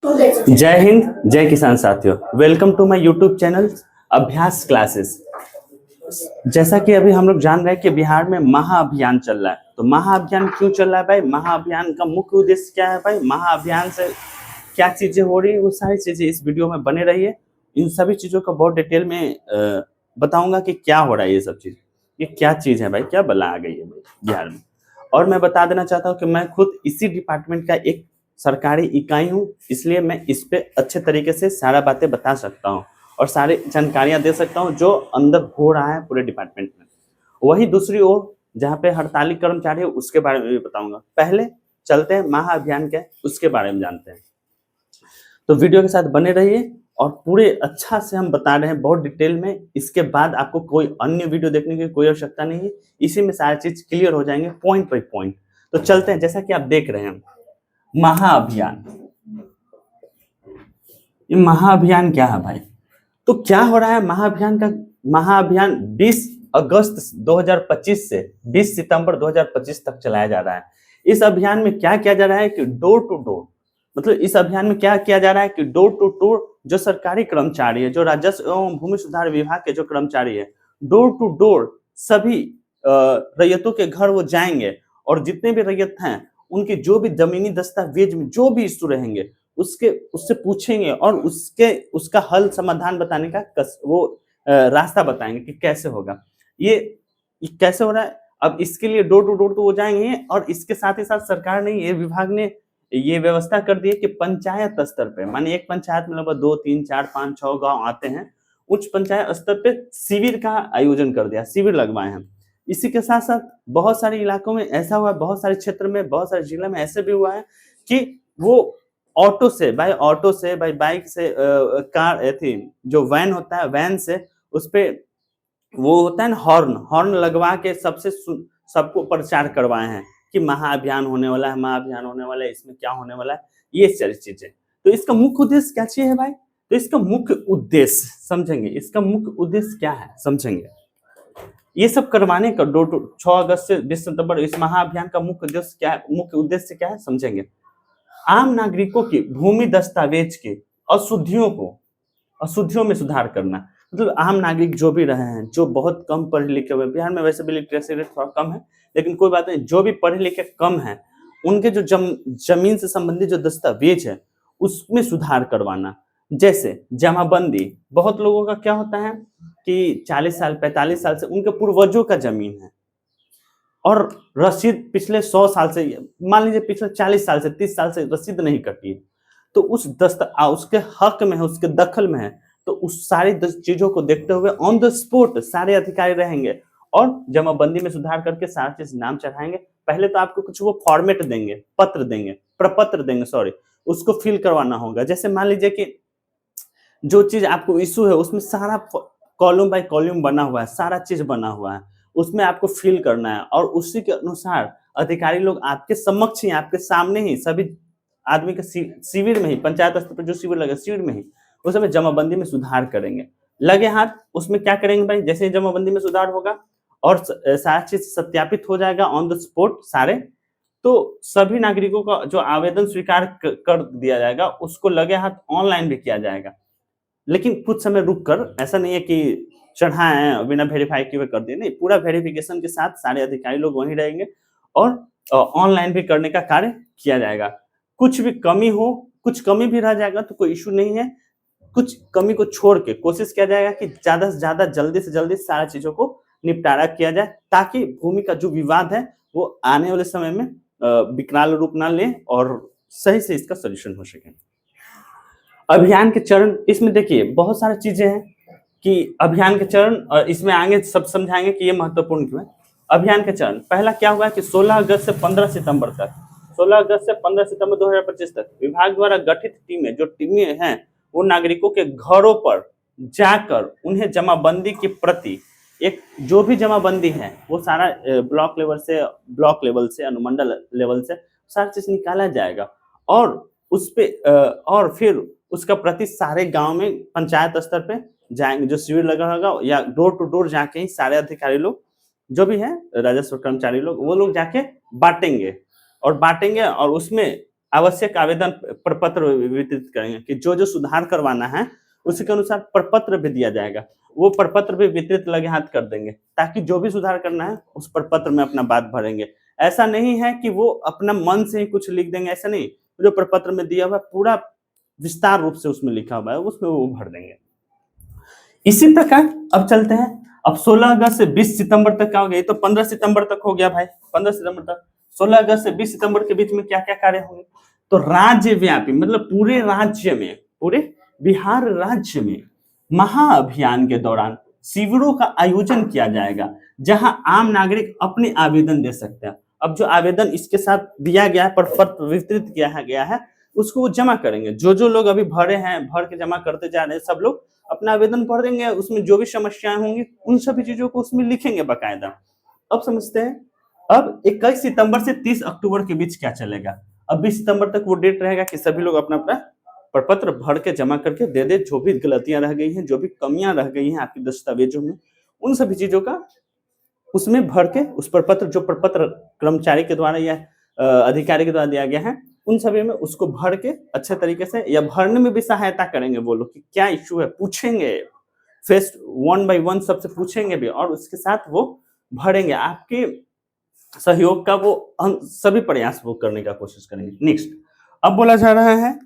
जय हिंद, जय किसान साथियों। Welcome to my YouTube channel Abhyas classes. जैसा कि अभी हम लोग जान रहे हैं कि बिहार में महाअभियान चल रहा है। तो महाअभियान क्यों चल रहा है भाई? महाअभियान का मुख्य उद्देश्य क्या है भाई? महाअभियान से क्या चीजें हो रही है, वो सारी चीजें इस वीडियो में बने रहिए। इन सभी चीजों को बहुत डिटेल में बताऊंगा कि क्या हो रहा है, ये सब चीज, ये क्या चीज है भाई, क्या बला आ गई है भाई बिहार में। और मैं बता देना चाहता हूँ कि मैं खुद इसी डिपार्टमेंट का एक सरकारी इकाई हूँ, इसलिए मैं इस पे अच्छे तरीके से सारा बातें बता सकता हूँ और सारी जानकारियां दे सकता हूँ जो अंदर हो रहा है पूरे डिपार्टमेंट में। वही दूसरी ओर जहाँ पे हड़ताली कर्मचारी है उसके बारे में भी बताऊंगा। पहले चलते हैं महाअभियान क्या है उसके बारे में जानते हैं। तो वीडियो के साथ बने रहिए और पूरे अच्छा से हम बता रहे हैं बहुत डिटेल में। इसके बाद आपको कोई अन्य वीडियो देखने की कोई आवश्यकता नहीं है, इसी में सारी चीज क्लियर हो जाएंगे पॉइंट बाई पॉइंट। तो चलते हैं। जैसा कि आप देख रहे हैं महाअभियान, ये महाअभियान क्या है भाई? तो क्या हो रहा है महाअभियान का? महाअभियान 20 अगस्त 2025 से 20 सितंबर 2025 तक चलाया जा रहा है। इस अभियान में क्या किया जा रहा है कि डोर टू डोर, मतलब इस अभियान में क्या किया जा रहा है कि डोर टू डोर जो सरकारी कर्मचारी है, जो राजस्व एवं भूमि सुधार विभाग के जो कर्मचारी है, डोर टू डोर सभी रैयतों के घर वो जाएंगे और जितने भी रैयत हैं उनके जो भी जमीनी दस्तावेज में जो भी इशू रहेंगे उससे पूछेंगे और उसका हल समाधान बताने का रास्ता बताएंगे कि कैसे होगा। ये कैसे हो रहा है? अब इसके लिए डोर टू डोर तो वो जाएंगे और इसके साथ ही साथ सरकार ने, ये विभाग ने ये व्यवस्था कर दी है कि पंचायत स्तर पे, माने एक पंचायत में लगभग 2, 3, 4, 5, 6 गांव आते हैं, उच्च पंचायत स्तर पे शिविर का आयोजन कर दिया, शिविर लगवाए हैं। इसी के साथ साथ बहुत सारे इलाकों में ऐसा हुआ है, बहुत सारे क्षेत्र में, बहुत सारे जिले में ऐसे भी हुआ है कि वो ऑटो से, बाई बाइक से, कार थी जो वैन होता है, वैन से उस पे वो होता है ना हॉर्न लगवा के सबको प्रचार करवाए हैं कि महाअभियान होने वाला है, महाअभियान होने वाला है, इसमें क्या होने वाला है, ये सारी चीजें। तो इसका मुख्य उद्देश्य क्या चीज है भाई? तो इसका मुख्य उद्देश्य समझेंगे, इसका मुख्य उद्देश्य क्या है समझेंगे। ये सब करवाने का 6 अगस्त से 20 सितंबर इस महाअभियान का मुख्य उद्देश्य क्या है? मुख्य उद्देश्य क्या है समझेंगे। आम नागरिकों की भूमि दस्तावेज के अशुद्धियों में सुधार करना। मतलब आम नागरिक जो भी रहे हैं, जो बहुत कम पढ़े लिखे हुए, बिहार में वैसे भी लिटरेसी रेट थोड़ा कम है, लेकिन कोई बात नहीं, जो भी पढ़े लिखे कम है उनके जो जमीन से संबंधित जो दस्तावेज है उसमें सुधार करवाना। जैसे जमाबंदी, बहुत लोगों का क्या होता है कि 40 साल 45 साल से उनके पूर्वजों का जमीन है और रसीद पिछले 100 साल से, मान लीजिए पिछले 40 साल से 30 साल से रसीद नहीं कटी है, तो उसके हक में है, उसके दखल में है। तो उस सारी चीजों को देखते हुए ऑन द स्पॉट सारे अधिकारी रहेंगे और जमाबंदी में सुधार करके सारा चीज नाम चढ़ाएंगे। पहले तो आपको कुछ वो फॉर्मेट देंगे, प्रपत्र देंगे, सॉरी, उसको फिल करवाना होगा। जैसे मान लीजिए कि जो चीज आपको इशू है उसमें सारा कॉलम बाय कॉलम बना हुआ है, सारा चीज बना हुआ है, उसमें आपको फिल करना है और उसी के अनुसार अधिकारी लोग आपके समक्ष ही, आपके सामने ही, सभी आदमी के शिविर में ही, पंचायत स्तर पर जो शिविर लगे शिविर में ही उस समय जमाबंदी में सुधार करेंगे। लगे हाथ उसमें क्या करेंगे भाई? जैसे जमाबंदी में सुधार होगा और सारा चीज सत्यापित हो जाएगा ऑन द स्पॉट सारे, तो सभी नागरिकों का जो आवेदन स्वीकार कर दिया जाएगा उसको लगे हाथ ऑनलाइन भी किया जाएगा। लेकिन कुछ समय रुक कर, ऐसा नहीं है कि चढ़ाए बिना वेरीफाई किए कर दिए, नहीं, पूरा वेरिफिकेशन के साथ सारे अधिकारी लोग वहीं रहेंगे और ऑनलाइन भी करने का कार्य किया जाएगा। कुछ भी कमी हो, कुछ कमी भी रह जाएगा तो कोई इशू नहीं है, कुछ कमी को छोड़ के कोशिश किया जाएगा कि ज्यादा से ज्यादा जल्दी से जल्दी सारा चीजों को निपटारा किया जाए, ताकि भूमि का जो विवाद है वो आने वाले समय में विकराल रूप ना ले और सही से इसका सोल्यूशन हो सके। अभियान के चरण, इसमें देखिए बहुत सारी चीजें हैं कि अभियान के चरण, और इसमें आगे सब समझाएंगे कि ये महत्वपूर्ण क्यों है। अभियान के चरण, पहला क्या हुआ है कि 16 अगस्त से 15 सितंबर तक, 16 अगस्त से 15 सितंबर 2025 तक विभाग द्वारा गठित टीमें हैं वो नागरिकों के घरों पर जाकर उन्हें जमाबंदी की प्रति, एक जो भी जमाबंदी है वो सारा ब्लॉक लेवल से अनुमंडल लेवल से सारा चीज निकाला जाएगा और उस पे और फिर उसका प्रति सारे गांव में पंचायत स्तर पे जाएंगे, जो शिविर लगा होगा, या डोर टू डोर जाके ही सारे अधिकारी लोग जो भी है, राजस्व कर्मचारी लोग, वो लोग जाके बांटेंगे और उसमें आवश्यक आवेदन प्रपत्र वितरित करेंगे कि जो जो सुधार करवाना है उसी के अनुसार प्रपत्र भी दिया जाएगा, वो प्रपत्र भी वितरित लगे हाथ कर देंगे, ताकि जो भी सुधार करना है उस प्रपत्र में अपना बात भरेंगे। ऐसा नहीं है कि वो अपना मन से ही कुछ लिख देंगे, ऐसा नहीं, जो प्रपत्र में दिया हुआ पूरा विस्तार रूप से उसमें लिखा हुआ है उसमें वो भर देंगे। इसी प्रकार अब चलते हैं, अब 16 अगस्त से 20 सितंबर तक क्या हो गया, तो 15 सितंबर तक हो गया भाई, 15 सितंबर तक। 16 अगस्त से 20 सितंबर के बीच में क्या क्या कार्य होंगे, तो राज्यव्यापी मतलब पूरे राज्य में, पूरे बिहार राज्य में महाअभियान के दौरान शिविरों का आयोजन किया जाएगा, जहां आम नागरिक अपने आवेदन दे सकते हैं। अब जो आवेदन इसके साथ दिया गया है, प्रपत्र वितरित किया गया है, उसको वो जमा करेंगे। जो जो लोग अभी भरे हैं, भर के जमा करते जा रहे हैं, सब लोग अपना आवेदन भर देंगे, उसमें जो भी समस्याएं होंगी उन सभी चीजों को उसमें लिखेंगे बाकायदा। अब समझते हैं, अब 21 सितंबर से 30 अक्टूबर के बीच क्या चलेगा। अब 20 सितंबर तक वो डेट रहेगा कि सभी लोग अपना अपना प्रपत्र भर के जमा करके दे दे, जो भी गलतियां रह गई हैं, जो भी कमियां रह गई हैं आपके दस्तावेजों में, उन सभी चीजों का उसमें भर के उस प्रपत्र, जो प्रपत्र कर्मचारी के द्वारा या अधिकारी के द्वारा दिया गया है, उन सभी में उसको भर के अच्छे तरीके से, या भरने में भी सहायता करेंगे वो लोग कि क्या इश्यू है, पूछेंगे फेस 1 बाय 1 सबसे पूछेंगे भी, और उसके साथ वो भरेंगे। आपके सहयोग का वो हम सभी प्रयास वो करने का कोशिश करेंगे। नेक्स्ट, अब बोला जा रहा है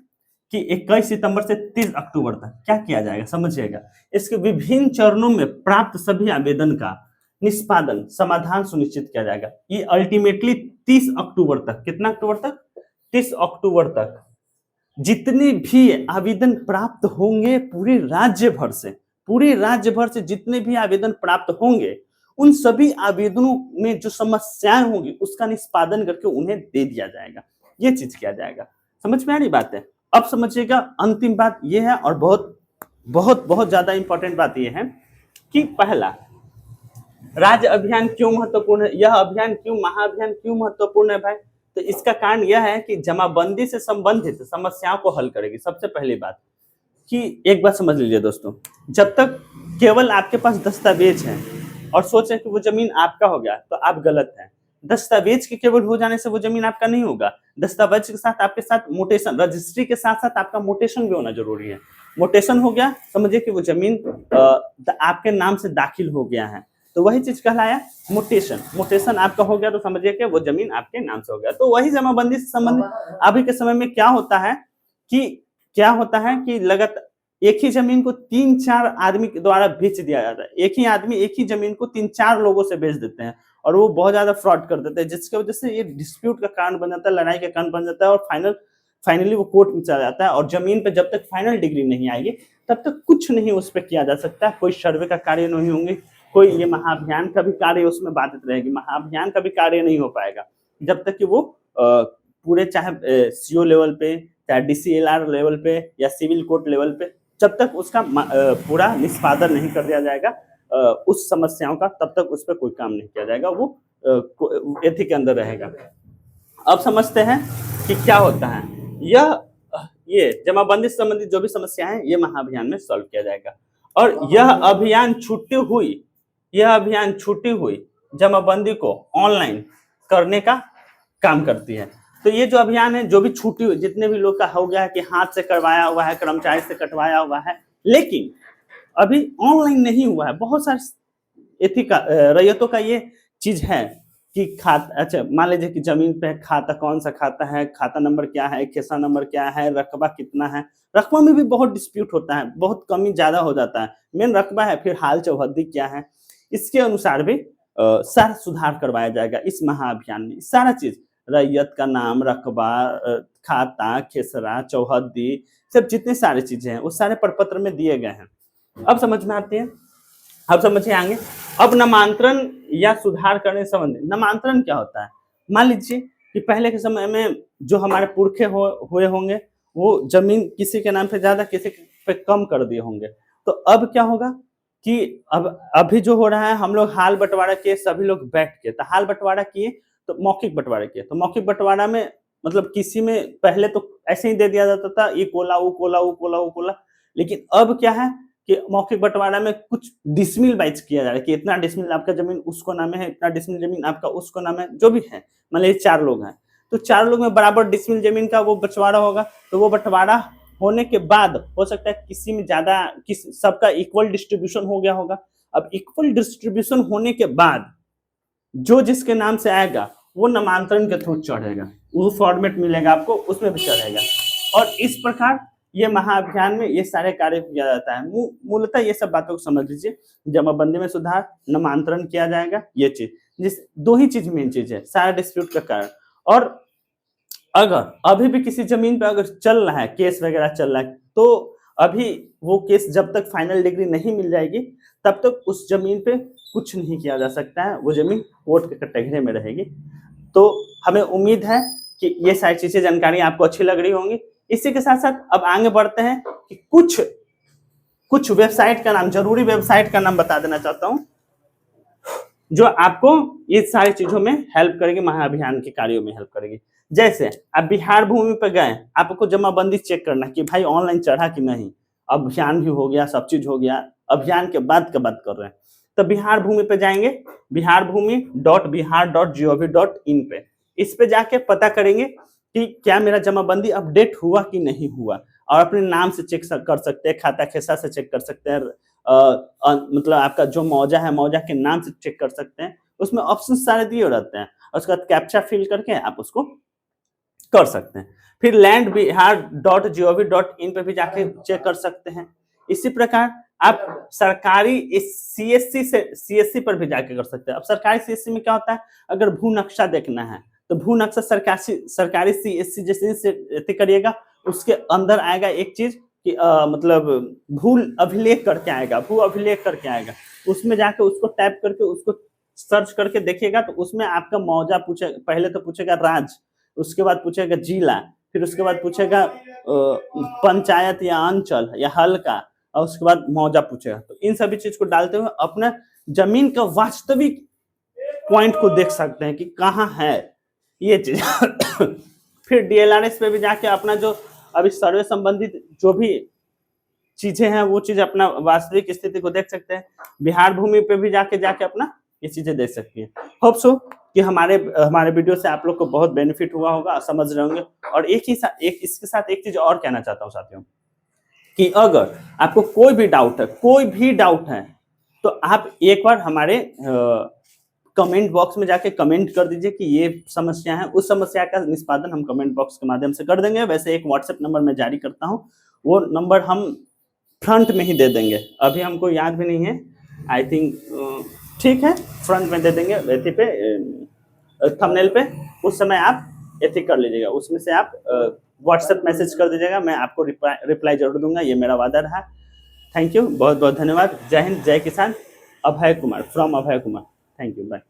कि 21 सितंबर से 30 अक्टूबर तक क्या किया जाएगा, समझिएगा। इसके विभिन्न चरणों में प्राप्त सभी आवेदन का निष्पादन, समाधान सुनिश्चित किया जाएगा। ये अल्टीमेटली 30 अक्टूबर तक, कितना अक्टूबर तक, 30 अक्टूबर तक जितने भी आवेदन प्राप्त होंगे पूरे राज्य भर से, पूरे राज्य भर से जितने भी आवेदन प्राप्त होंगे, उन सभी आवेदनों में जो समस्याएं होंगी उसका निष्पादन करके उन्हें दे दिया जाएगा। ये चीज किया जाएगा। समझ में आ रही बात है। अब समझिएगा, अंतिम बात यह है, और बहुत बहुत बहुत ज्यादा इंपॉर्टेंट बात यह है कि पहला, राज्य अभियान क्यों महत्वपूर्ण है, यह अभियान क्यों, महाअभियान क्यों महत्वपूर्ण है भाई, तो इसका कारण यह है कि जमाबंदी से संबंधित समस्याओं को हल करेगी। सबसे पहली बात कि एक बात समझ लीजिए दोस्तों, जब तक केवल आपके पास दस्तावेज है और सोच रहे कि वो जमीन आपका हो गया, तो आप गलत हैं। दस्तावेज के केवल हो जाने से वो जमीन आपका नहीं होगा। दस्तावेज के साथ आपके साथ मोटेशन, रजिस्ट्री के साथ साथ आपका मोटेशन भी होना जरूरी है। मोटेशन हो गया, समझिए कि वो जमीन आपके नाम से दाखिल हो गया है, तो वही चीज कहलाया मोटेशन। मोटेशन आपका हो गया तो समझिए कि वो जमीन आपके नाम से हो गया। तो वही जमाबंदी से संबंधित अभी के समय में क्या होता है कि लगातार एक ही जमीन को 3-4 आदमी के द्वारा बेच दिया जाता है। एक ही आदमी एक ही जमीन को 3-4 लोगों से बेच देते हैं, और वो बहुत ज्यादा फ्रॉड कर देते हैं, जिसकी वजह से ये डिस्प्यूट का कारण बन जाता है, लड़ाई का कारण बन जाता है, और फाइनली वो कोर्ट में चला जाता है। और जमीन पे जब तक फाइनल डिग्री नहीं आएगी तब तक कुछ नहीं उस पर किया जा सकता। कोई सर्वे का कार्य नहीं होंगे, कोई ये महाअभियान का भी कार्य उसमें बाधित रहेगी। महाअभियान का भी कार्य नहीं हो पाएगा जब तक कि वो पूरे, चाहे सीओ लेवल पे, चाहे डीसीएलआर लेवल पे, या सिविल कोर्ट लेवल पे, जब तक उसका पूरा निष्पादन नहीं कर दिया जाएगा उस समस्याओं का, तब तक उस पर कोई काम नहीं किया जाएगा, वो एथी के अंदर रहेगा। अब समझते हैं कि क्या होता है। ये जमाबंदी से संबंधित जो भी समस्याएं हैं, ये महाअभियान में सॉल्व किया जाएगा। और यह अभियान छूटी हुई जमाबंदी को ऑनलाइन करने का काम करती है। तो ये जो अभियान है, जो भी छूटी हुई, जितने भी लोग का हो गया है कि हाथ से करवाया हुआ है, कर्मचारी से कटवाया हुआ है, लेकिन अभी ऑनलाइन नहीं हुआ है। बहुत सारे रैयतों का ये चीज है कि खाता, अच्छा मान लीजिए कि जमीन पे खाता, कौन सा खाता है, खाता नंबर क्या है, खेसा नंबर क्या है, रकबा कितना है। रकबा में भी बहुत डिस्प्यूट होता है, बहुत कमी ज्यादा हो जाता है। मेन रकबा है, फिर हाल चौहद्दी क्या है, इसके अनुसार भी सारा सुधार करवाया जाएगा इस महाअभियान में। सारा चीज, रैयत का नाम, रकबा, खाता, खेसरा, चौहद्दी, सब जितने सारे चीजें हैं वो सारे प्रपत्र में दिए गए हैं। अब समझ में आते हैं, अब समझिए आगे। अब नामांतरण या सुधार करने संबंधी, नामांतरण क्या होता है। मान लीजिए कि पहले के समय में जो हमारे पुरखे हुए होंगे, वो जमीन किसी के नाम पे ज्यादा, किसी पे कम कर दिए होंगे। तो अब क्या होगा कि अब अभी जो हो रहा है, हम लोग हाल बंटवारा किए, सभी लोग बैठ के, तो हाल बंटवारा किए, तो मौखिक बंटवारा किए। तो मौखिक बंटवारा में मतलब किसी में पहले तो ऐसे ही दे दिया जाता था, ये कोला वो कोला वो कोला वो कोला, लेकिन अब क्या है कि मौखिक बंटवारा में कुछ डिसमिल वाइज किया जा रहा है कि इतना डिसमिल आपका जमीन उसको नाम है, इतना डिसमिल जमीन आपका उसको नाम है, जो भी है। मान लीजिए 4 लोग हैं, तो चारों लोग में बराबर डिसमिल जमीन का वो बंटवारा होगा, तो वो बंटवारा होने के बाद हो सकता है किसी में ज्यादा, सबका इक्वल डिस्ट्रीब्यूशन हो गया होगा। अब इक्वल डिस्ट्रीब्यूशन होने के बाद जो जिसके नाम से आएगा वो नामांतरण के थ्रू चढ़ेगा, वो फॉर्मेट मिलेगा आपको, उसमें भी चढ़ेगा। और इस प्रकार ये महाअभियान में ये सारे कार्य किया जाता है। मूलतः ये सब बातों को समझ लीजिए, जमाबंदी में सुधार, नामांतरण किया जाएगा, ये चीज, जिस दो ही चीज मेन चीज है सारा डिस्प्यूट का कारण। और अगर अभी भी किसी जमीन पे अगर चल रहा है, केस वगैरह चल रहा है, तो अभी वो केस जब तक फाइनल डिग्री नहीं मिल जाएगी तब तक उस जमीन पे कुछ नहीं किया जा सकता है, वो जमीन कोर्ट के कटघरे में रहेगी। तो हमें उम्मीद है कि ये सारी चीजें, जानकारी आपको अच्छी लग रही होंगी। इसी के साथ साथ अब आगे बढ़ते हैं कि कुछ वेबसाइट का नाम, जरूरी वेबसाइट का नाम बता देना चाहता हूं जो आपको ये सारी चीजों में हेल्प करेगी, महाअभियान के कार्यों में हेल्प करेगी। जैसे आप बिहार भूमि पर गए, आपको जमाबंदी चेक करना कि भाई ऑनलाइन चढ़ा कि नहीं, अभियान भी हो गया, सब चीज हो गया, अभियान के बाद का बात कर रहे हैं, तो बिहार भूमि पे जाएंगे, biharbhumi.bihar.gov.in पे, इस पे जाके पता करेंगे कि क्या मेरा जमाबंदी अपडेट हुआ कि नहीं हुआ, और अपने नाम से चेक कर सकते हैं, खाता खेसा से चेक कर सकते हैं, मतलब आपका जो मौजा है मौजा के नाम से चेक कर सकते हैं, उसमें ऑप्शन सारे दिए रहते हैं, उसके बाद कैप्चा फिल करके आप उसको कर सकते हैं। फिर landbihar.gov.in पे भी जाके चेक कर सकते हैं। इसी प्रकार आप सरकारी सीएससी पर भी जाके कर सकते हैं। अब सरकारी सीएससी में क्या होता है, अगर भू नक्शा देखना है तो भू नक्शा सरकारी सीएससी जैसे करिएगा, उसके अंदर आएगा एक चीज कि मतलब भू अभिलेख करके आएगा, भू अभिलेख करके आएगा, उसमें जाके उसको टाइप करके उसको सर्च करके देखिएगा, तो उसमें आपका मौजा पूछे, पहले तो पूछेगा राज्य, उसके बाद पूछेगा जिला, फिर उसके बाद पूछेगा पंचायत या अंचल या हल्का, और उसके बाद मौजा पूछेगा। तो इन सभी चीज को डालते हुए अपना जमीन का वास्तविक पॉइंट को देख सकते हैं कि कहाँ है ये चीज। फिर डीएलआरएस पे भी जाके अपना जो अभी सर्वे संबंधित जो भी चीजें हैं वो चीज अपना वास्तविक स्थिति को देख सकते हैं। बिहार भूमि पे भी जाके अपना ये चीजें देख सकती हैं। होप सो कि हमारे वीडियो से आप लोग को बहुत बेनिफिट हुआ होगा, समझ रहे होंगे। और इसके साथ एक चीज और कहना चाहता हूँ साथियों, कि अगर आपको कोई भी डाउट है तो आप एक बार हमारे कमेंट बॉक्स में जाके कमेंट कर दीजिए कि ये समस्या है, उस समस्या का निष्पादन हम कमेंट बॉक्स के माध्यम से कर देंगे। वैसे एक व्हाट्सएप नंबर मैं जारी करता हूँ, वो नंबर हम फ्रंट में ही दे देंगे, अभी हमको याद भी नहीं है, आई थिंक ठीक है, फ्रंट में दे देंगे, एथी पे थंबनेल पे, उस समय आप एथी कर लीजिएगा, उसमें से आप व्हाट्सएप मैसेज कर दीजिएगा, मैं आपको रिप्लाई जरूर दूंगा, ये मेरा वादा रहा। थैंक यू, बहुत बहुत धन्यवाद। जय हिंद, जय किसान। Abhay Kumar, from Abhay Kumar. Thank you, bye.